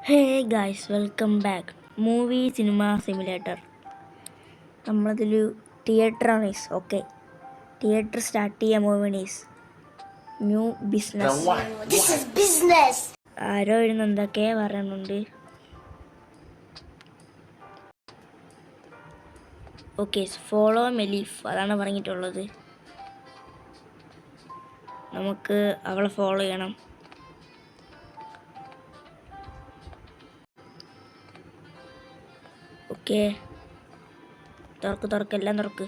ഹേ guys, welcome back. Movie cinema simulator. നമ്മളതൊരു തിയേറ്ററാണ് ഈസ്. ഓക്കെ, തിയേറ്റർ സ്റ്റാർട്ട് ചെയ്യാൻ മൂവീസ് ന്യൂ ബിസിനസ്. ആരോ ഇരുന്ന് എന്തൊക്കെയാ പറയുന്നുണ്ട്. ഓക്കെ, ഫോളോ മെലീഫ് അതാണ് പറഞ്ഞിട്ടുള്ളത്. നമുക്ക് അവളെ ഫോളോ ചെയ്യണം. ഓക്കെ, തുറക്ക് എല്ലാം തുറക്ക്.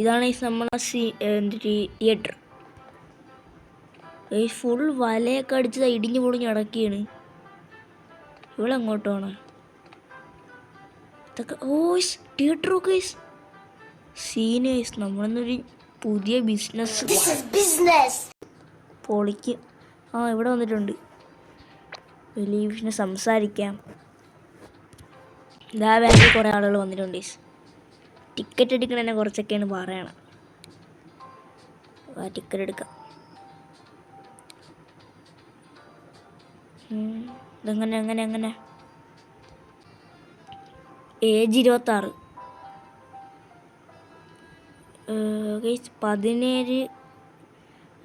ഇതാണ് ഈ നമ്മളെ തിയേറ്റർ. ഈ ഫുൾ വലയൊക്കെ അടിച്ചത് ഇടിഞ്ഞു പൊളിഞ്ഞ് അടക്കിയാണ്. ഇവളെങ്ങോട്ടാണ് ഇതൊക്കെ? തിയേറ്റർ ഒക്കെ സീനേഴ്സ്. നമ്മളൊന്നൊരു പുതിയ ബിസിനസ് പൊളിക്ക്. ഇവിടെ വന്നിട്ടുണ്ട്. ടെലിവിഷന് സംസാരിക്കാം. ഇതാ വേറെ കുറേ ആളുകൾ വന്നിട്ടുണ്ട്. ടിക്കറ്റ് എടുക്കണതിനെ കുറച്ചൊക്കെയാണ് പറയണം. ടിക്കറ്റ് എടുക്കാം. എങ്ങനെ ഏജ് 26. 17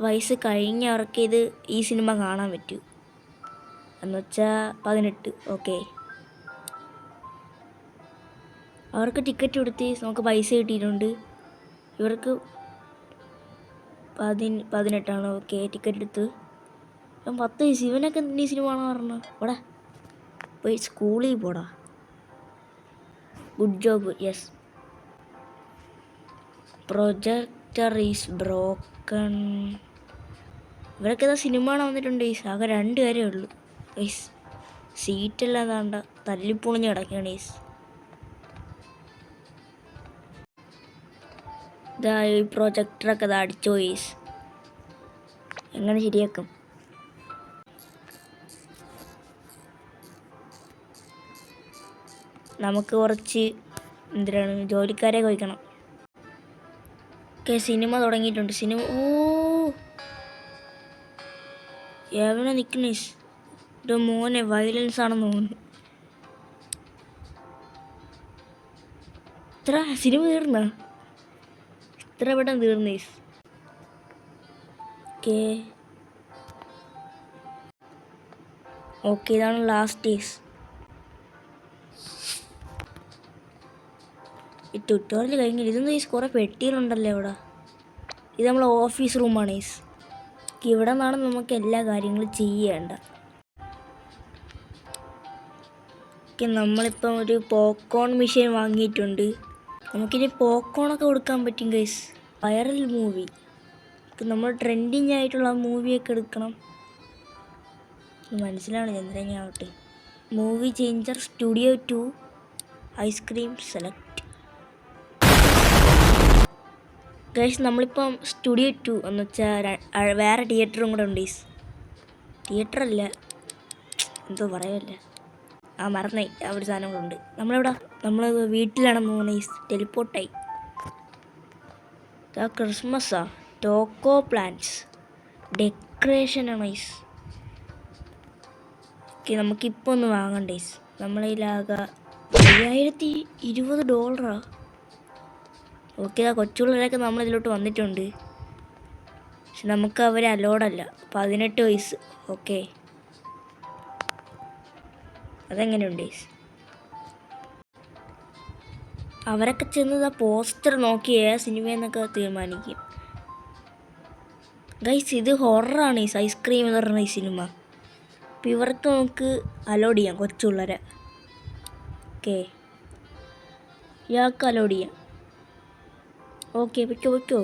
വയസ്സ് കഴിഞ്ഞവർക്ക് ഈ സിനിമ കാണാൻ പറ്റൂ. എന്നുവെച്ചാൽ 18. ഓക്കെ, അവർക്ക് ടിക്കറ്റ് കൊടുത്ത് നമുക്ക് പൈസ കിട്ടിയിട്ടുണ്ട്. ഇവർക്ക് 18ആണ്. ഓക്കെ, ടിക്കറ്റ് എടുത്ത് 10 വയസ്സ്. ഇവനൊക്കെ ഈ സിനിമ ആണെന്ന് പറഞ്ഞു. ഇവിടെ പോയി സ്കൂളിൽ പോടാ. Good job. Yes. Projector is broken. ഇവരൊക്കെ ഏതാ സിനിമ കാണാൻ വന്നിട്ടുണ്ട്. ആകെ 2 പേരേ ഉള്ളൂ. സീറ്റെല്ലാം താണ്ട തല്ലിപ്പൊളിഞ്ഞ് കിടക്കുകയാണ്. ഇതാ ഈ പ്രൊജക്ടറൊക്കെ ഇതാ അടിച്ചോ. എങ്ങനെ ശരിയാക്കും? നമുക്ക് കുറച്ച് ജോലിക്കാരെ വയ്ക്കണം. ഓക്കെ, സിനിമ തുടങ്ങിയിട്ടുണ്ട്. സിനിമ എവിടെ നിൽക്കണേ? ഒരു മോനെ വയലൻസ് ആണെന്ന് തോന്നുന്നു. സിനിമ തീർന്ന ഇത്ര പെട്ടെന്ന് തീർന്നേ. ഓക്കെ, ഇതാണ് ലാസ്റ്റ്. ഈ ട്യൂട്ടോറിയൽ കഴിഞ്ഞില്ല. ഇതൊന്നും കുറേ പെട്ടികളുണ്ടല്ലോ ഇവിടെ. ഇത് നമ്മളെ ഓഫീസ് റൂമാണ്. ഇവിടെ നിന്നാണ് നമുക്ക് എല്ലാ കാര്യങ്ങളും ചെയ്യേണ്ട. ഓക്കെ, നമ്മളിപ്പം ഒരു പോപ്കോൺ മെഷീൻ വാങ്ങിയിട്ടുണ്ട്. നമുക്കിനി പോപ്കോണൊക്കെ കൊടുക്കാൻ പറ്റും ഗൈസ്. വൈറൽ മൂവി, നമ്മൾ ട്രെൻഡിങ് ആയിട്ടുള്ള മൂവിയൊക്കെ എടുക്കണം. മനസ്സിലാണ് ചന്ദ്രനാവട്ടെ. Movie changer studio 2 ice cream select. Guys, നമ്മളിപ്പം സ്റ്റുഡിയോ 2 എന്ന് വെച്ചാൽ വേറെ തിയേറ്ററും കൂടെ ഉണ്ട്. തിയേറ്ററല്ല, എന്തോ പറയല്ലേ, മറന്നായി. ഒരു സാധനം കൂടെ ഉണ്ട്. നമ്മൾ വീട്ടിലാണെന്ന് തോന്നുന്നു. ടെലിപ്പോർട്ടായി. ക്രിസ്മസാ. ടോക്കോ പ്ലാന്റ്സ് ഡെക്കറേഷനാണ്. ഓക്കെ, നമുക്കിപ്പോൾ ഒന്ന് വാങ്ങണ്ടേ. നമ്മളതിലാകെ $5020. ഓക്കെ, കൊച്ചുപിള്ളേരൊക്കെ നമ്മളിതിലോട്ട് വന്നിട്ടുണ്ട്. പക്ഷെ നമുക്ക് അവരെ അലോഡല്ല. 18 വയസ്സ്. ഓക്കെ, അതെങ്ങനെയുണ്ട്? അവരൊക്കെ ചെന്ന് പോസ്റ്റർ നോക്കി സിനിമയെന്നൊക്കെ തീരുമാനിക്കും. ഗൈസ്, ഇത് ഹൊററാണ്. ഐസ്ക്രീം എന്ന് പറഞ്ഞ ഈ സിനിമ. അപ്പം ഇവർക്ക് നമുക്ക് അലോഡ് ചെയ്യാം, കൊച്ചുപിള്ളേരെ. ഓക്കെ, ഇയാൾക്ക് അലോഡ് ചെയ്യാം. ഓക്കെ, വെക്കോ.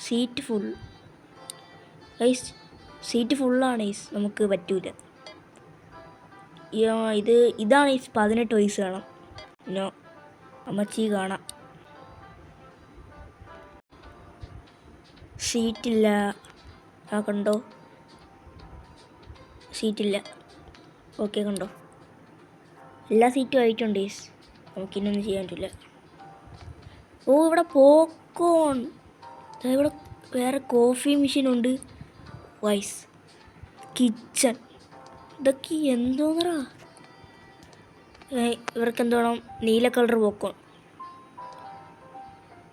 Seat full. സീറ്റ് ഫുള്ളാണ്. നമുക്ക് പറ്റൂല. ഇതാണ് 18 വയസ്സ് വേണം. നോ, അമ്മച്ചി കാണാം. സീറ്റില്ല. കണ്ടോ? സീറ്റില്ല. ഓക്കെ, കണ്ടോ? എല്ലാ സീറ്റും ആയിട്ടുണ്ട്. നമുക്കിന്നൊന്നും ചെയ്യാൻ പറ്റില്ല. ഇവിടെ പോപ്കോൺ. ഇവിടെ വേറെ കോഫി മെഷീനുണ്ട്. കിച്ചൺ. ഇതൊക്കെ എന്തോന്നറാ. ഇവർക്ക് എന്ത് വേണം? നീല കളർ പോക്കോൺ.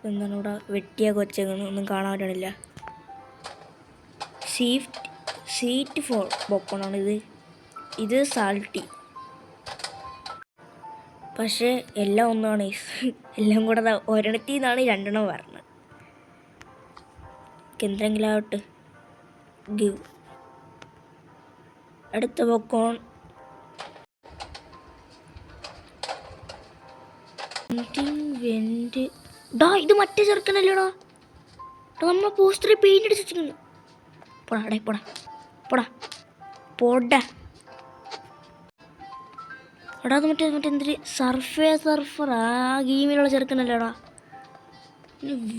എന്താണ് ഇവിടെ വെട്ടിയൊക്കെ വെച്ചേക്കണം, ഒന്നും കാണാൻ പറ്റണില്ല. സീറ്റ് ഫോർ പോക്കോണാണ് ഇത് സാൾട്ടി. പക്ഷേ എല്ലാം ഒന്നാണ്. എല്ലാം കൂടെ ഒരിടത്തിൽ നിന്നാണ് 2 എണ്ണം പറഞ്ഞത്. എന്തെങ്കിലും ആവട്ടെ. ഗിവ്. അടുത്ത പോക്കോൺ ഇത് മറ്റേ ചെറുക്കനല്ലേടാ. നമ്മളെ പോസ്റ്ററിൽ പെയിന്റ് അടിച്ച് വെച്ചിരിക്കുന്നു. പോടാ എടാ. അത് മറ്റേ എന്തൊരു സർഫർ ആ ഗെയിമിലുള്ള ചെറുക്കനല്ലേടാ.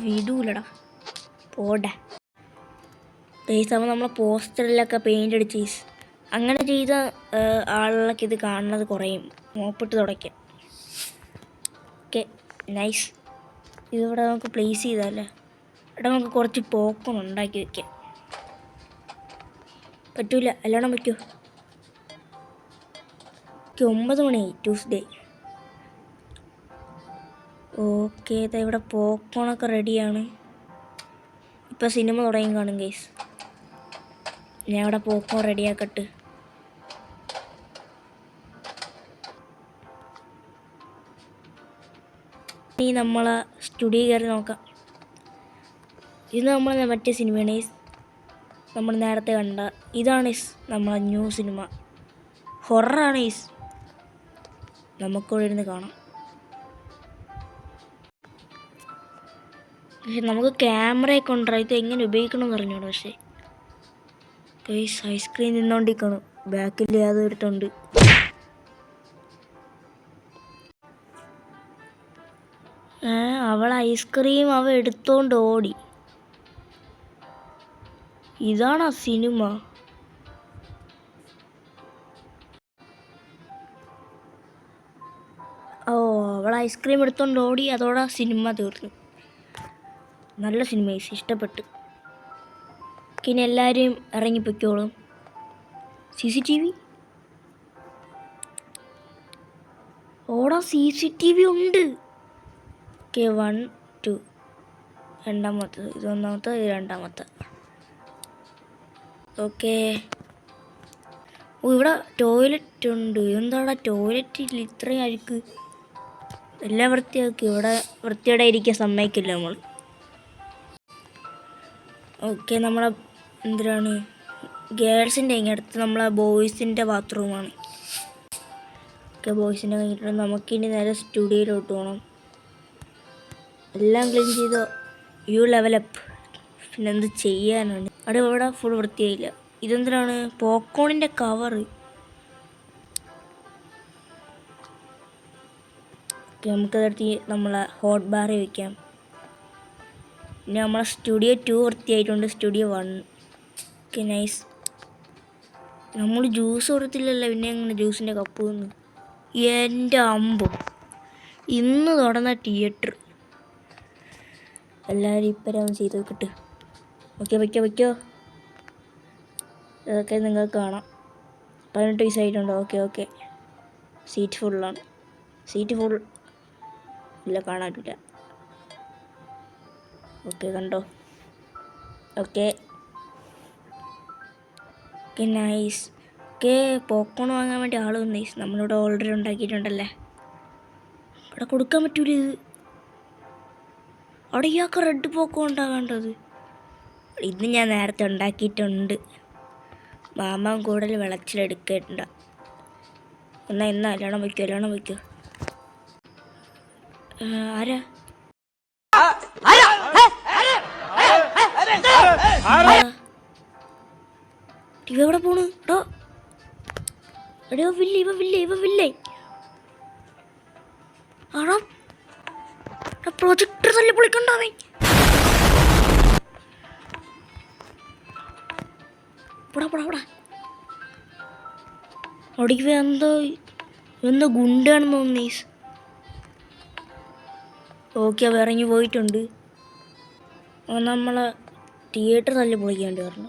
വിടൂലടാ. പോടാ ഗൈസ്. അപ്പോൾ നമ്മളെ പോസ്റ്ററിലൊക്കെ പെയിന്റ് അടിച്ച് അങ്ങനെ ചെയ്ത ആളുകളൊക്കെ ഇത് കാണുന്നത് കുറയും. മോപ്പിട്ട് തുടയ്ക്കാം. Okay nice. ഇതിവിടെ നമുക്ക് പ്ലേസ് ചെയ്താലേ. ഇവിടെ നമുക്ക് കുറച്ച് പോക്കൺ ഉണ്ടാക്കി വയ്ക്കാം. പറ്റൂല, അല്ലാണ്ട് പറ്റുമോ? 9 മണി ട്യൂസ്ഡേ. ഓക്കെ ഇവിടെ പോക്കോണൊക്കെ റെഡിയാണ്. ഇപ്പോൾ സിനിമ തുടങ്ങി കാണും ഗൈസ്. ഞാൻ ഇവിടെ പോക്കോൺ റെഡിയാക്കട്ടെ. ഇനി നമ്മളെ സ്റ്റുഡിയോ കയറി നോക്കാം. ഇത് നമ്മൾ മറ്റേ സിനിമയാണ്. നമ്മൾ നേരത്തെ കണ്ട ഇതാണ് നമ്മളെ ന്യൂ സിനിമ. ഹൊററാണ്. നമുക്കിവിടെ ഇരുന്ന് കാണാം. പക്ഷെ നമുക്ക് ക്യാമറയൊക്കെ ഉണ്ടാകും. ഇത് എങ്ങനെ ഉപയോഗിക്കണമെന്ന് അറിഞ്ഞോളൂ. പക്ഷേ ഗൈസ് ഐസ്ക്രീം നിന്നോണ്ടിരിക്കണം. ബാക്കിൽ യാതൊരുത്തുണ്ട്. അവൾ ഐസ്ക്രീം എടുത്തോണ്ട് ഓടി. ഇതാണോ സിനിമ? അവൾ ഐസ്ക്രീം എടുത്തോണ്ട് ഓടി. അതോടെ സിനിമ തീർന്നു. നല്ല സിനിമ, ഇഷ്ടപ്പെട്ടു. ഇനി എല്ലാവരും ഇറങ്ങിപ്പോയിക്കോളും. CCTV ഓടാ. CCTV ഉണ്ട്. ഓക്കെ 1 2 രണ്ടാമത്തത്. ഇത് ഒന്നാമത്തെ, ഇത് രണ്ടാമത്തെ. ഓക്കെ. ഇവിടെ ടോയ്ലറ്റ് ഉണ്ട്. എന്താടാ ടോയ്ലറ്റിൽ ഇത്രയും അഴുക്ക്? എല്ലാം വൃത്തിയാക്കി. ഇവിടെ വൃത്തിയോടെ ഇരിക്കാൻ സമ്മതിക്കില്ല നമ്മൾ. ഓക്കെ നമ്മളെ എന്തിനാണ് ഗേൾസിൻ്റെ ഇങ്ങടുത്ത് നമ്മളെ ബോയ്സിൻ്റെ ബാത്റൂമാണ്. ഓക്കെ ബോയ്സിൻ്റെ കഴിഞ്ഞിട്ട് നമുക്കിനി നേരെ സ്റ്റുഡിയോയിലോട്ട് പോകണം. എല്ലാം ക്ലീൻ ചെയ്തോ. ലെവലപ്പ്. പിന്നെ എന്ത് ചെയ്യാനാണ്? ഇവിടെ ഫുൾ വൃത്തിയായില്ല. ഇതെന്തിനാണ്? പോപ്കോണിൻ്റെ കവറ്. നമുക്കതെടുത്ത് നമ്മളെ ഹോട്ട് ബാറിൽ വയ്ക്കാം. പിന്നെ നമ്മളെ സ്റ്റുഡിയോ 2 വൃത്തിയായിട്ടുണ്ട്. Studio 1 okay nice. നമ്മൾ ജ്യൂസ് കൊടുത്തില്ലല്ലോ. പിന്നെ എങ്ങനെ ജ്യൂസിൻ്റെ കപ്പ് വന്നു? എൻ്റെ അമ്പോ, ഇന്ന് തുടർന്ന തിയേറ്റർ. എല്ലാവരും ഇപ്പം ചെയ്ത് വെക്കിട്ട്. ഓക്കെ വയ്ക്കോ. ഇതൊക്കെ നിങ്ങൾക്ക് കാണാം. 18 വയസ്സായിട്ടുണ്ടോ? ഓക്കെ. സീറ്റ് ഫുള്ളാണ്. സീറ്റ് ഫുൾ ഇല്ല, കാണാനില്ല. ഓക്കെ കണ്ടോ? Okay nice. ഓക്കെ പോപ്കോൺ വാങ്ങാൻ വേണ്ടി ആൾ വന്നു. നമ്മളിവിടെ ഓൾറെഡി ഉണ്ടാക്കിയിട്ടുണ്ടല്ലേ. ഇവിടെ കൊടുക്കാൻ പറ്റൂല ഇത്. അവിടെ ഇയാൾക്ക് റെഡ് പോപ്കോൺ ഉണ്ടാകേണ്ടത്. ഇത് ഞാൻ നേരത്തെ ഉണ്ടാക്കിയിട്ടുണ്ട്. മാമൻ കൂടുതൽ വിളച്ചിലെടുക്കേണ്ട. എന്നാ എല്ലാം വയ്ക്കോ. ആരാ? ഇവ എവിടെ പോണു? എടോ വില്ലേ. ആണോ പ്രൊജക്ടർ തല്ലി പൊളിക്കണ്ടാവേ. അവിടെ എന്തോ ഗുണ്ടാണെന്ന് തോന്നി. ഓക്കെ അവ ഇറങ്ങി പോയിട്ടുണ്ട്. നമ്മളെ തിയേറ്റർ തല്ലി പൊളിക്കാണ്ട് പറഞ്ഞു.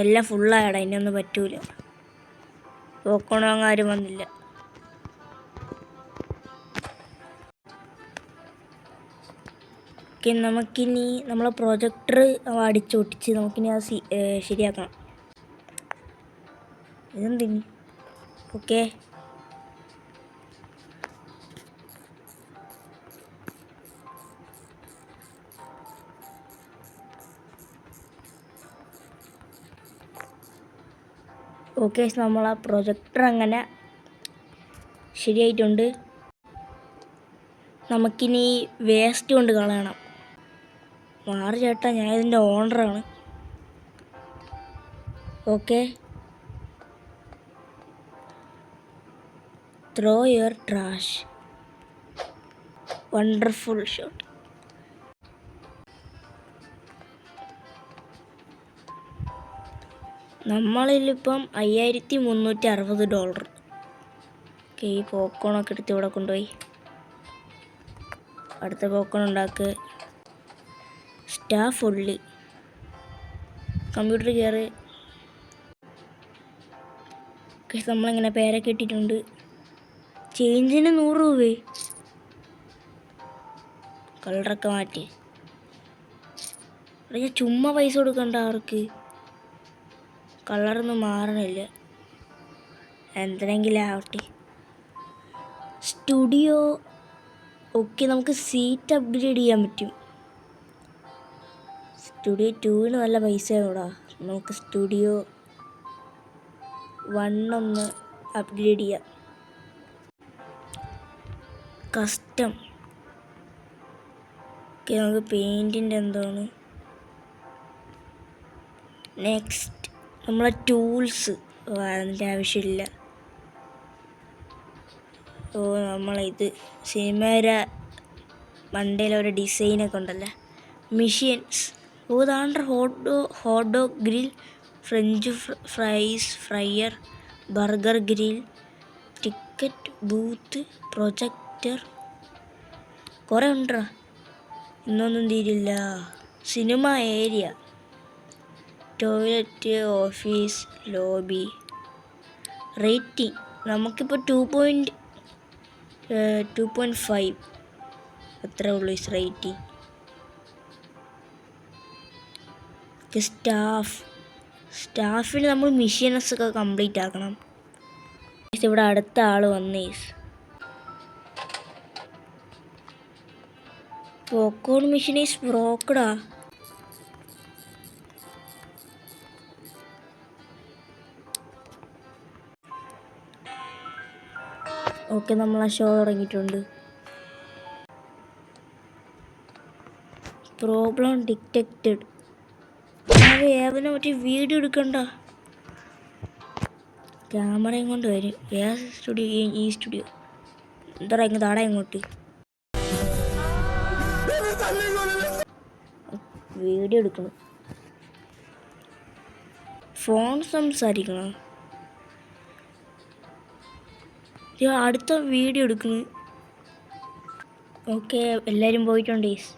എല്ലാം ഫുള്ളായടാ. ഇനിയൊന്നും പറ്റൂല. പോക്കോണോ അങ്ങ് ആരും വന്നില്ല. ഓക്കെ, നമുക്കിനി നമ്മളെ പ്രൊജക്ടർ അടിച്ചൊട്ടിച്ച് നമുക്കിനി അത് ശരിയാക്കണം. ഇതെന്തിനി? ഓക്കെ, ഓക്കെ നമ്മളാ പ്രൊജക്ടർ അങ്ങനെ ശരിയായിട്ടുണ്ട്. നമുക്കിനി വേസ്റ്റ് കൊണ്ട് കളയണം. മാറി ചേട്ടാ, ഞാൻ ഇതിൻ്റെ ഓണറാണ്. Okay, throw your trash. Wonderful shot. നമ്മളിലിപ്പം $5360. ഓക്കെ, ഈ പോക്കോണൊക്കെ എടുത്ത് ഇവിടെ കൊണ്ടുപോയി അടുത്ത പോക്കോൺ ഉണ്ടാക്ക്. സ്റ്റാഫ് ഉള്ളി. കമ്പ്യൂട്ടർ കയറി. നമ്മളിങ്ങനെ പേരൊക്കെ ഇട്ടിട്ടുണ്ട്. ചേഞ്ചിന് 100 രൂപ. കളറൊക്കെ മാറ്റി. അവിടെ ഞാൻ ചുമ്മാ പൈസ കൊടുക്കണ്ട അവർക്ക്. കളറൊന്നും മാറണില്ല. എന്തെങ്കിലും ആവട്ടെ. സ്റ്റുഡിയോ. ഓക്കെ, നമുക്ക് സീറ്റ് അപ്ഗ്രേഡ് ചെയ്യാൻ പറ്റും. സ്റ്റുഡിയോ 2 നല്ല പൈസയാണോടാ. നമുക്ക് സ്റ്റുഡിയോ 1 ഒന്ന് അപ്ഗ്രേഡ് ചെയ്യാം. കസ്റ്റം. ഓക്കെ, നമുക്ക് പെയിൻറ്റിൻ്റെ എന്താണ്. നെക്സ്റ്റ് നമ്മളെ ടൂൾസ്. അതിൻ്റെ ആവശ്യമില്ല. നമ്മളിത് സിനിമയുടെ മണ്ടയിലൊരു ഡിസൈനൊക്കെ ഉണ്ടല്ലോ. മെഷീൻസ്. ഇതാണ്ട് hot dog grill, French fries fryer, burger grill, ticket booth, projector. കുറേ ഉണ്ടോ. ഇന്നൊന്നും തീരില്ല. Cinema area, toilet, office, lobby. Rating നമുക്കിപ്പോൾ 2.5 അത്രേ ഉള്ളൂ ഈ റേറ്റിംഗ്. സ്റ്റാഫിന് നമ്മൾ മിഷൻസ് ഒക്കെ കംപ്ലീറ്റ് ആക്കണം. ഇവിടെ അടുത്ത ആൾ വന്നേ. പോക്കോൺ മിഷൻ ഈസ് ബ്രോക്കഡാ. ഓക്കെ, നമ്മൾ ആ ഷോ തുടങ്ങിയിട്ടുണ്ട്. Problem detected. ഏവനെ പറ്റി വീഡിയോ എടുക്കണ്ട. ക്യാമറയും കൊണ്ട് വരും. സ്റ്റുഡിയോ ഈ സ്റ്റുഡിയോ എന്താ ഇങ്ങ് താടാ ഇങ്ങോട്ട്. വീഡിയോ എടുക്കണം. ഫോൺ സംസാരിക്കണം. അടുത്ത വീഡിയോ എടുക്കുന്നു. ഓക്കെ, എല്ലാവരും പോയിട്ടുണ്ട് ഗൈസ്.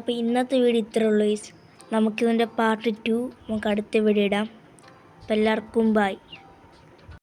അപ്പോൾ ഇന്നത്തെ വീഡിയോ ഇത്രേ ഉള്ളൂ ഗൈസ്. നമുക്കിതിൻ്റെ പാർട്ട് 2 നമുക്ക് അടുത്ത വീഡിയോ ഇടാം. അപ്പോൾ എല്ലാവർക്കും ബൈ.